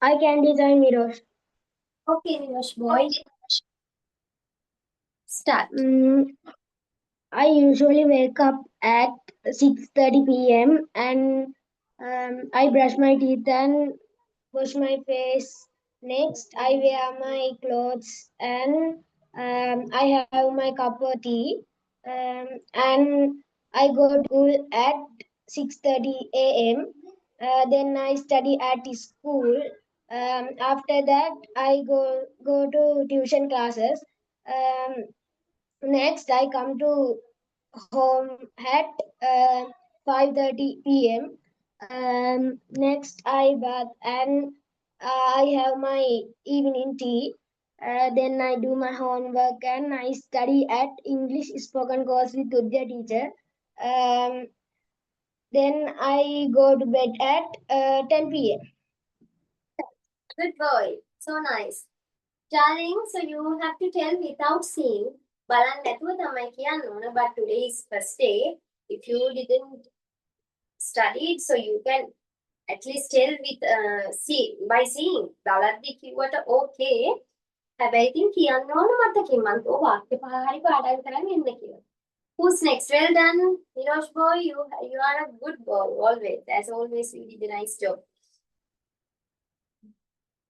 I can design mirrors. Okay, Nirosh boy. Start. I usually wake up at 6:30 p.m. and I brush my teeth and wash my face. Next, I wear my clothes and I have my cup of tea. And I go to school at 6:30 a.m. Then I study at school. After that, I go to tuition classes. Next, I come to home at 5:30 p.m. Next, I bath and I have my evening tea. Then I do my homework and I study at English spoken course with Udya teacher. Um, then I go to bed at 10 p.m. Good boy. So nice. Darling, so you have to tell without seeing. බලන්න නැතුව තමයි කියන්න ඕන. But today is first day. If you didn't study it, so you can at least tell with see by seeing. බලද්දි කිව්වට okay. හැබැයි ඉතින් කියන්න ඕන මතකින් මම ඔය වාක්‍ය පහ හරි පාඩම් කරන් එන්න කියලා. Who's next? Well done, Nirosh boy. You are a good boy always. As always, you did a nice job.